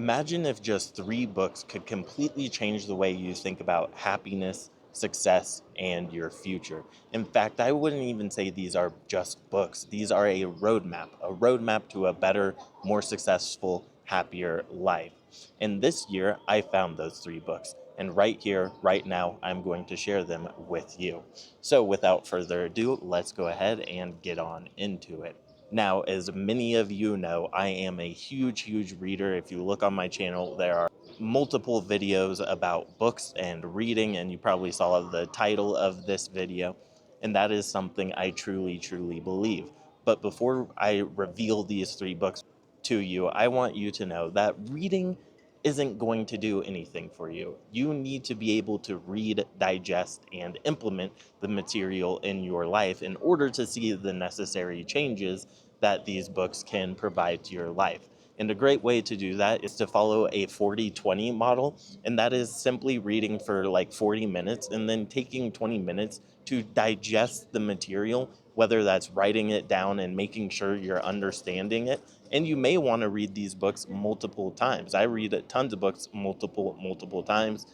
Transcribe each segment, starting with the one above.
Imagine if just three books could completely change the way you think about happiness, success, and your future. In fact, I wouldn't even say these are just books. These are a roadmap to a better, more successful, happier life. And this year, I found those three books. And right here, right now, I'm going to share them with you. So without further ado, let's go ahead and get on into it. Now, as many of you know, I am a huge reader. If you look on my channel, there are multiple videos about books and reading, and you probably saw the title of this video, and that is something I truly believe. But before I reveal these three books to you, I want you to know that reading isn't going to do anything for you. You need to be able to read, digest, and implement the material in your life in order to see the necessary changes that these books can provide to your life. And a great way to do that is to follow a 40-20 model, and that is simply reading for like 40 minutes and then taking 20 minutes to digest the material, whether that's writing it down and making sure you're understanding it. And you may want to read these books multiple times. I read tons of books multiple times,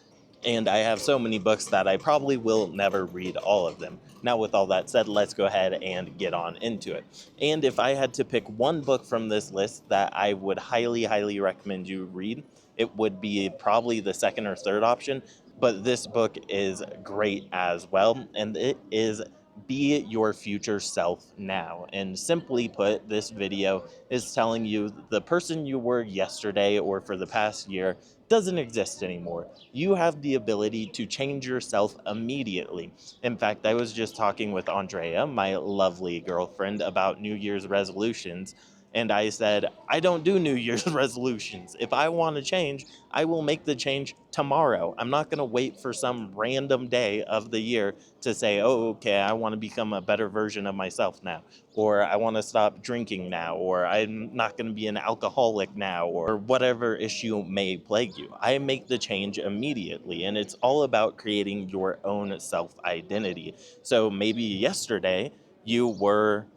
and I have so many books that I probably will never read all of them. Now, with all that said, let's go ahead and get on into it. And if I had to pick one book from this list that I would highly recommend you read, it would be probably the second or third option. But this book is great as well, and it is Be Your Future Self Now. And simply put, this video is telling you the person you were yesterday or for the past year doesn't exist anymore. You have the ability to change yourself immediately. In fact, I was just talking with Andrea, my lovely girlfriend, about New Year's resolutions. And I said, I don't do New Year's resolutions. If I want to change, I will make the change tomorrow. I'm not going to wait for some random day of the year to say, oh, okay, I want to become a better version of myself now, or I want to stop drinking now, or I'm not going to be an alcoholic now, or whatever issue may plague you. I make the change immediately, and it's all about creating your own self-identity. So maybe yesterday you were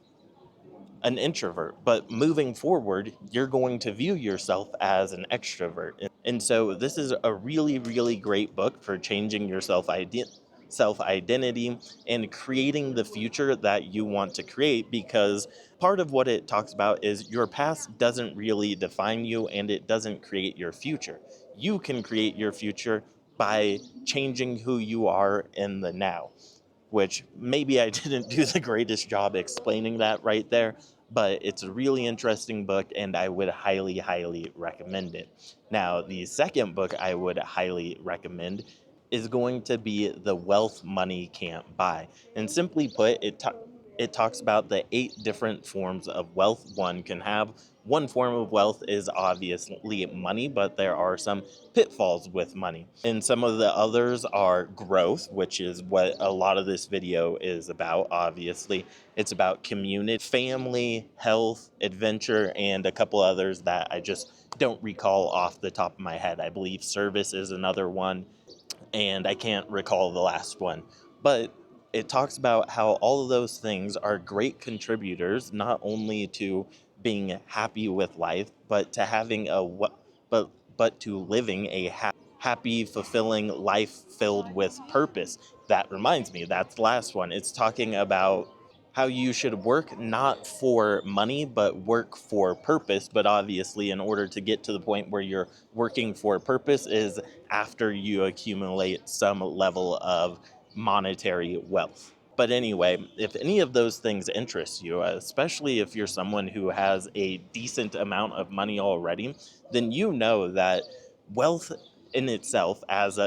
an introvert, but moving forward, you're going to view yourself as an extrovert. And so this is a really great book for changing your self-identity and creating the future that you want to create, because part of what it talks about is your past doesn't really define you and it doesn't create your future. You can create your future by changing who you are in the now, which maybe I didn't do the greatest job explaining that right there, but it's a really interesting book and I would highly recommend it. Now, the second book I would highly recommend is going to be The Wealth Money Can't Buy. And simply put, it talks about the 8 different forms of wealth one can have. One form of wealth is obviously money, but there are some pitfalls with money. And some of the others are growth, which is what a lot of this video is about, obviously. It's about community, family, health, adventure, and a couple others that I just don't recall off the top of my head. I believe service is another one, and I can't recall the last one. But it talks about how all of those things are great contributors, not only to being happy with life, but to having but to living a happy, fulfilling life filled with purpose. That reminds me, that's the last one. It's talking about how you should work not for money, but work for purpose. But obviously, in order to get to the point where you're working for purpose is after you accumulate some level of monetary wealth. But anyway, if any of those things interest you, especially if you're someone who has a decent amount of money already, then you know that wealth in itself, as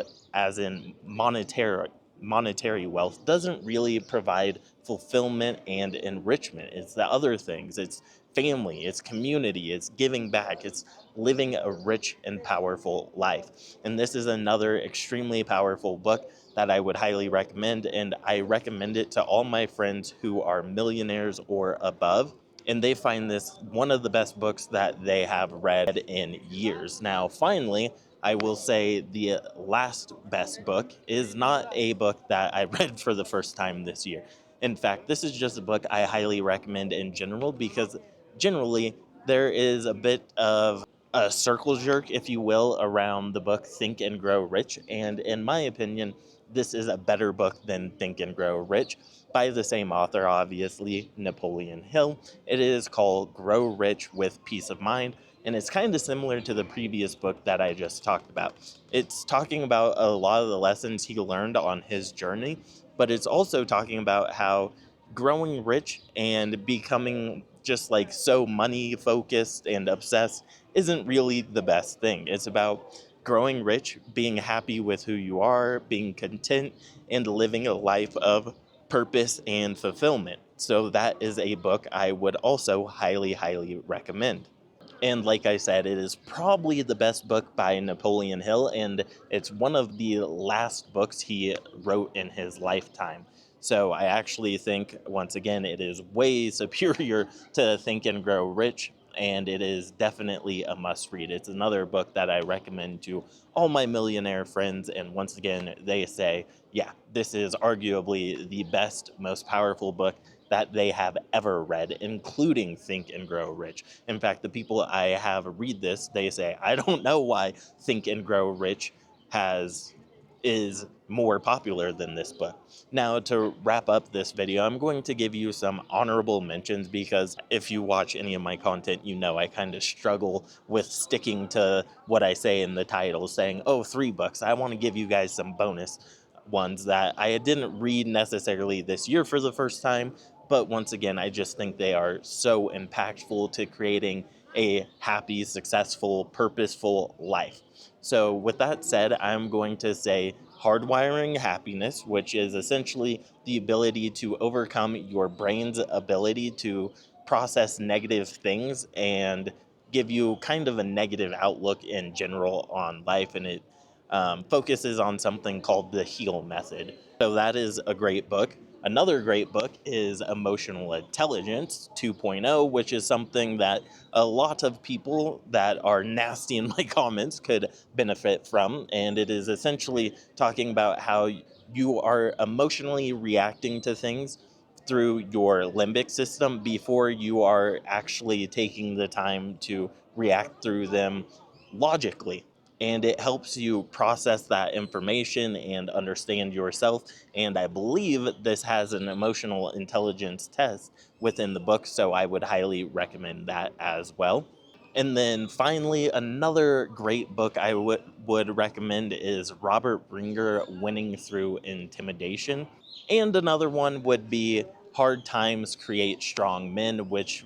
in monetary wealth, doesn't really provide fulfillment and enrichment. It's the other things. It's family, it's community, it's giving back, it's living a rich and powerful life. And this is another extremely powerful book that I would highly recommend, and I recommend it to all my friends who are millionaires or above, and they find this one of the best books that they have read in years. Now, finally, I will say the last best book is not a book that I read for the first time this year. In fact, this is just a book I highly recommend in general, because generally there is a bit of a circle jerk, if you will, around the book Think and Grow Rich. And in my opinion, this is a better book than Think and Grow Rich by the same author, obviously, Napoleon Hill. It is called Grow Rich with Peace of Mind, and it's kind of similar to the previous book that I just talked about. It's talking about a lot of the lessons he learned on his journey, but it's also talking about how growing rich and becoming just like so money focused and obsessed isn't really the best thing. It's about growing rich, being happy with who you are, being content, and living a life of purpose and fulfillment. So that is a book I would also highly, highly recommend. And like I said, it is probably the best book by Napoleon Hill, and it's one of the last books he wrote in his lifetime. So I actually think, once again, it is way superior to Think and Grow Rich, and it is definitely a must read. It's another book that I recommend to all my millionaire friends, and once again, they say, yeah, this is arguably the best, most powerful book that they have ever read, including Think and Grow Rich. In fact, the people I have read this, they say, I don't know why Think and Grow Rich is more popular than this book. Now, to wrap up this video, I'm going to give you some honorable mentions, because if you watch any of my content, you know I kind of struggle with sticking to what I say in the title, saying, oh, 3 books. I want to give you guys some bonus ones that I didn't read necessarily this year for the first time, but once again, I just think they are so impactful to creating a happy, successful, purposeful life. So with that said, I'm going to say Hardwiring Happiness, which is essentially the ability to overcome your brain's ability to process negative things and give you kind of a negative outlook in general on life, and it focuses on something called the HEAL method. So that is a great book. Another great book is Emotional Intelligence 2.0, which is something that a lot of people that are nasty in my comments could benefit from. And it is essentially talking about how you are emotionally reacting to things through your limbic system before you are actually taking the time to react through them logically. And it helps you process that information and understand yourself. And I believe this has an emotional intelligence test within the book, so I would highly recommend that as well. And then finally, another great book I would recommend is Robert Bringer, Winning Through Intimidation. And another one would be Hard Times Create Strong Men, which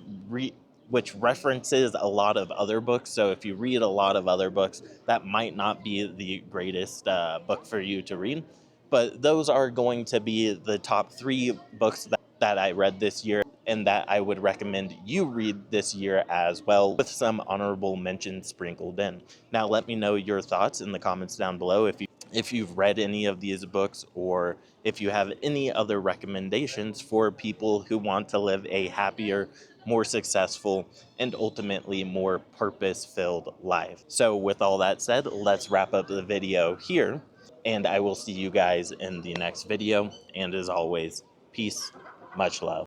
references a lot of other books. So if you read a lot of other books, that might not be the greatest book for you to read. But those are going to be the top 3 books that I read this year and that I would recommend you read this year as well, with some honorable mentions sprinkled in. Now, let me know your thoughts in the comments down below if you've read any of these books, or if you have any other recommendations for people who want to live a happier, more successful, and ultimately more purpose-filled life. So with all that said, let's wrap up the video here, and I will see you guys in the next video. And as always, peace, much love.